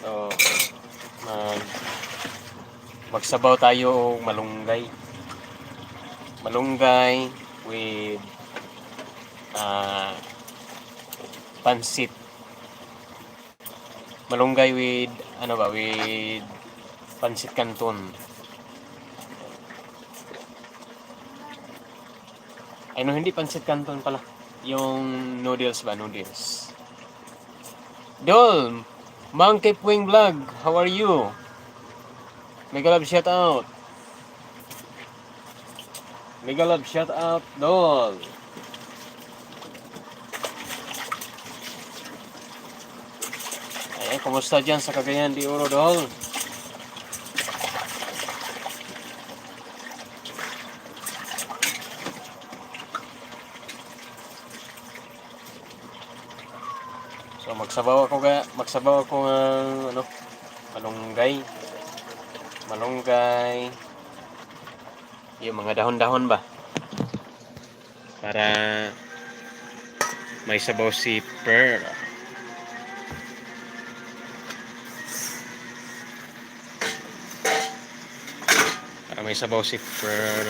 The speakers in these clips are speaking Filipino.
So, mag magsabaw tayo malunggay. Malunggay with pansit. Malunggay with with pansit canton. Ay no, hindi pansit canton pala. Yung noodles ba? Noodles. Dol! Monkey Wing Vlog, how are you? Mega love shout out. Mega love shout out, Dol. Ay, kumusta dyan sa Cagayan de Oro, Dol? So magsabaw ako ng malunggay. Malunggay. Yung mga dahon-dahon ba? Para may sabaw si Pearl. Para may sabaw si Pearl.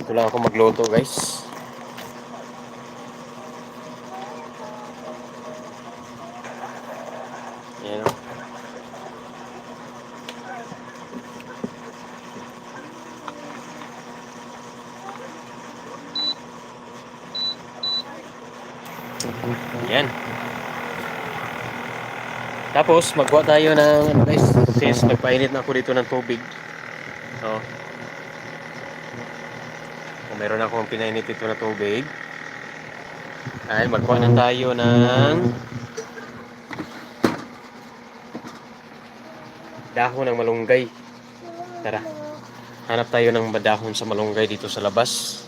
Dito lang ako magluto, guys. Ayan. Ayan. Tapos magwa tayo ng guys, since nagpainit na ako dito ng tubig. So, kung meron akong pinainit dito na tubig, ay magwa na tayo ng dahon ng malunggay. Tara, hanap tayo ng dahon sa malunggay dito sa labas.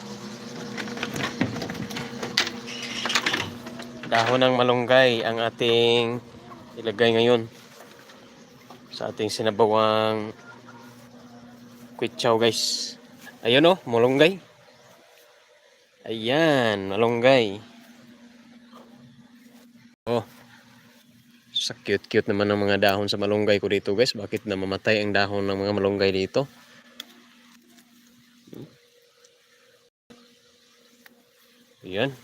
Dahon ng malunggay ang ating ilagay ngayon sa ating sinabawang kwitsaw, guys. Ayun oh, malunggay. Ayan, malunggay. Oh, sa cute-cute naman ng mga dahon sa malunggay ko dito, guys. Bakit na mamatay ang dahon ng mga malunggay dito? Ayan.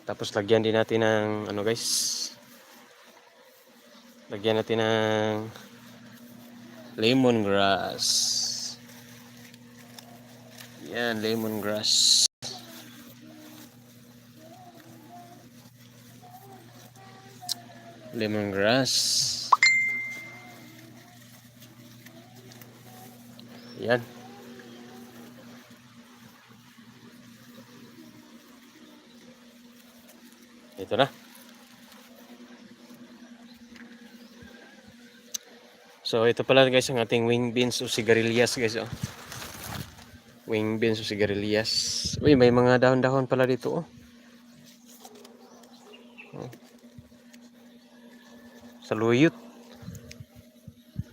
Tapos lagyan din natin ng guys. Lagyan natin ng lemongrass. Yan, lemongrass. Lemongrass. Yan. Ito na. So ito pala guys ang ating wing beans o sigarilyas, guys. Oh. Wing beans o sigarilyas. Uy, may mga dahon-dahon pala dito. Oh. Oh. Saluyot.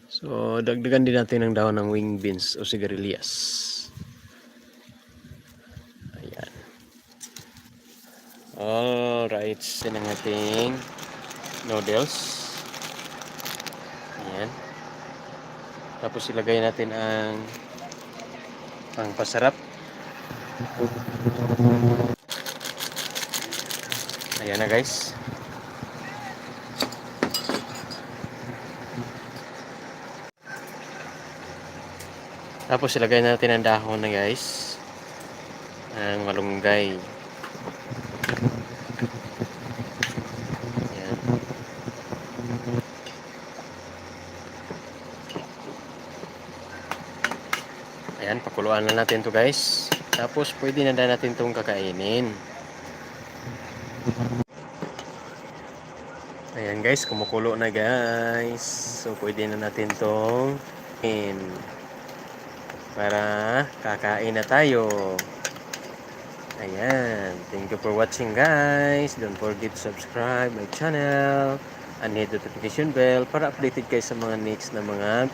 So dagdagan din natin ng dahon ng wing beans o sigarilyas. Ayan. Alright. Yan ang ating noodles. Ayan. Tapos ilagay natin ang pangpasarap. Ayan na, guys. Tapos ilagay natin ang dahon na, guys. Ang malunggay. Ayan. Ayan, pakuluan na natin to, guys. Tapos pwede na natin itong kakainin. Ayan, guys, kumukulo na, guys. So pwede na natin itong para kakain na tayo. Ayan, thank you for watching, guys. Don't forget to subscribe my channel and hit the notification bell para updated kayo sa mga next na mga